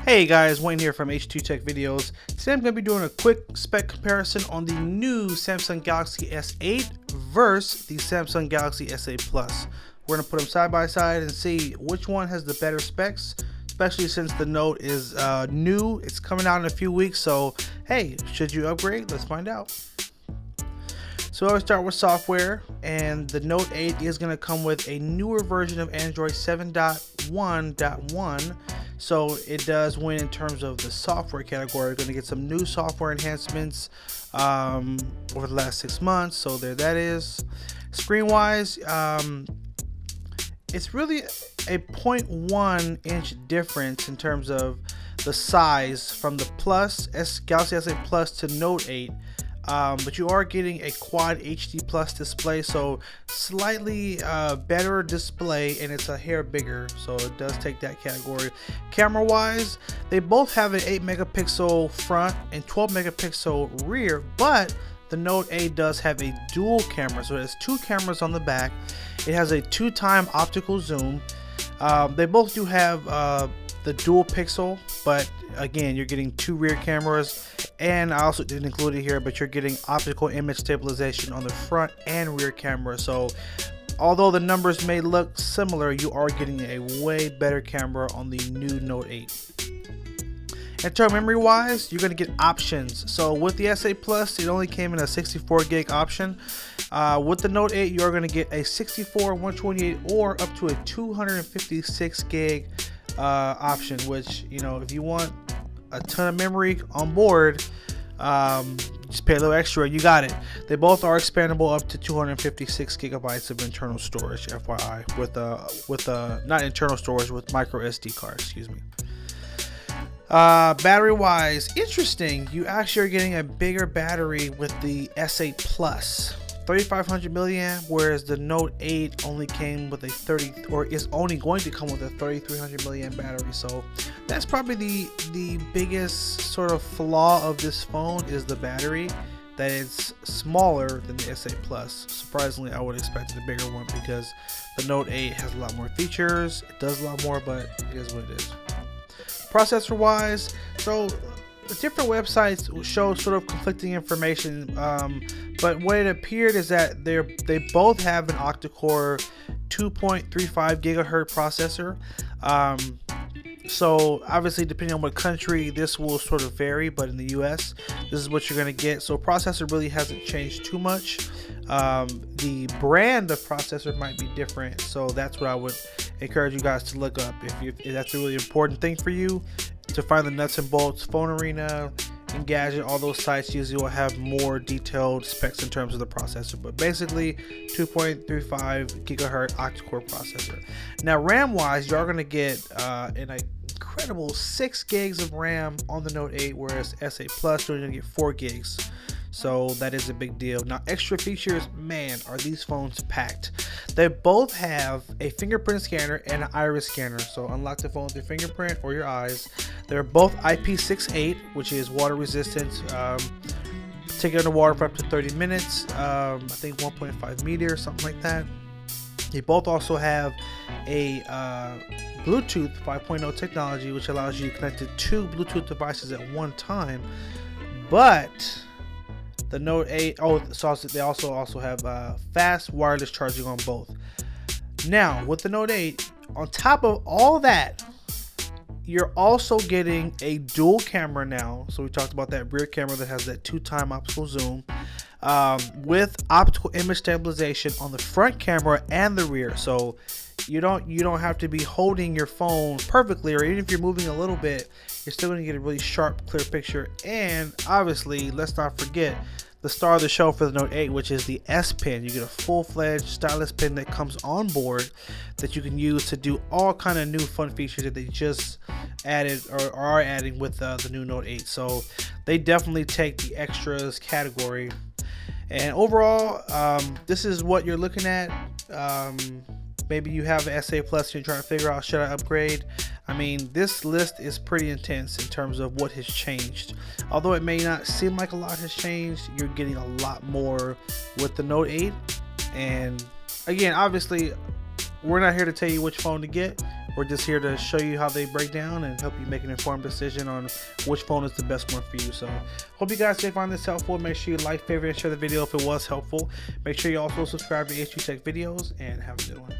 Hey guys, Wayne here from H2 Tech Videos. Today I'm going to be doing a quick spec comparison on the new Samsung Galaxy S8 versus the Samsung Galaxy S8 Plus. We're going to put them side by side and see which one has the better specs, especially since the Note is new. It's coming out in a few weeks, so hey, should you upgrade? Let's find out. So I'll start with software, and the Note 8 is going to come with a newer version of Android 7.1.1. So it does win in terms of the software category. We're going to get some new software enhancements over the last 6 months. So there that is. Screen wise, it's really a 0.1 inch difference in terms of the size from the Galaxy S8 Plus to Note 8. But you are getting a Quad HD Plus display, so slightly better display, and it's a hair bigger, so it does take that category. Camera wise, they both have an 8 megapixel front and 12 megapixel rear, but the Note 8 does have a dual camera, so it has 2 cameras on the back. It has a 2x optical zoom. They both do have the dual pixel, but again, you're getting 2 rear cameras, and I also didn't include it here, but you're getting optical image stabilization on the front and rear camera. So although the numbers may look similar, you are getting a way better camera on the new Note 8. Internal memory wise, you're going to get options. So with the S8 Plus, it only came in a 64 gig option. With the Note 8, you're going to get a 64, 128, or up to a 256 gig option, which, you know, if you want a ton of memory on board, just pay a little extra, you got it. They both are expandable up to 256 gigabytes of internal storage, FYI, with not internal storage, with micro SD card, excuse me. Battery wise, interesting, you actually are getting a bigger battery with the S8 Plus, 3500 milliamp, whereas the Note 8 only came with a is only going to come with a 3300 milliamp battery. So that's probably the biggest sort of flaw of this phone, is the battery, that it's smaller than the S8 Plus. Surprisingly, I would expect a bigger one because the Note 8 has a lot more features, it does a lot more, but it is what it is. Processor wise, so the different websites show sort of conflicting information, but what it appeared is that they both have an octa-core 2.35 gigahertz processor. So obviously, depending on what country, this will sort of vary, but in the US, this is what you're going to get. So processor really hasn't changed too much. The brand of processor might be different, so that's what I would encourage you guys to look up if that's a really important thing for you, to find the nuts and bolts. Phone Arena, Engadget, all those sites usually will have more detailed specs in terms of the processor, but basically 2.35 gigahertz octa-core processor. Now RAM wise, you're going to get an incredible 6 gigs of RAM on the Note 8, whereas S8 Plus you're going to get 4 gigs. So that is a big deal. Now, extra features, man, are these phones packed. They both have a fingerprint scanner and an iris scanner. So unlock the phone with your fingerprint or your eyes. They're both IP68, which is water resistant. Take it underwater for up to 30 minutes. I think 1.5 meters, something like that. They both also have a Bluetooth 5.0 technology, which allows you to connect to 2 Bluetooth devices at one time. But the Note 8, they also have fast wireless charging on both. Now, with the Note 8, on top of all that, you're also getting a dual camera now. So we talked about that rear camera that has that 2x optical zoom, with optical image stabilization on the front camera and the rear. So you don't have to be holding your phone perfectly, or even if you're moving a little bit, you're still going to get a really sharp, clear picture. And obviously, let's not forget the star of the show for the Note 8, which is the S Pen. You get a full-fledged stylus pen that comes on board that you can use to do all kind of new fun features that they just added or are adding with the new Note 8. So they definitely take the extras category. And overall, this is what you're looking at. Maybe you have an S8 Plus and you're trying to figure out, should I upgrade? I mean, this list is pretty intense in terms of what has changed. Although it may not seem like a lot has changed, you're getting a lot more with the Note 8. And again, obviously, we're not here to tell you which phone to get. We're just here to show you how they break down and help you make an informed decision on which phone is the best one for you. So hope you guys did find this helpful. Make sure you like, favorite, and share the video if it was helpful. Make sure you also subscribe to H2 Tech videos, and have a good one.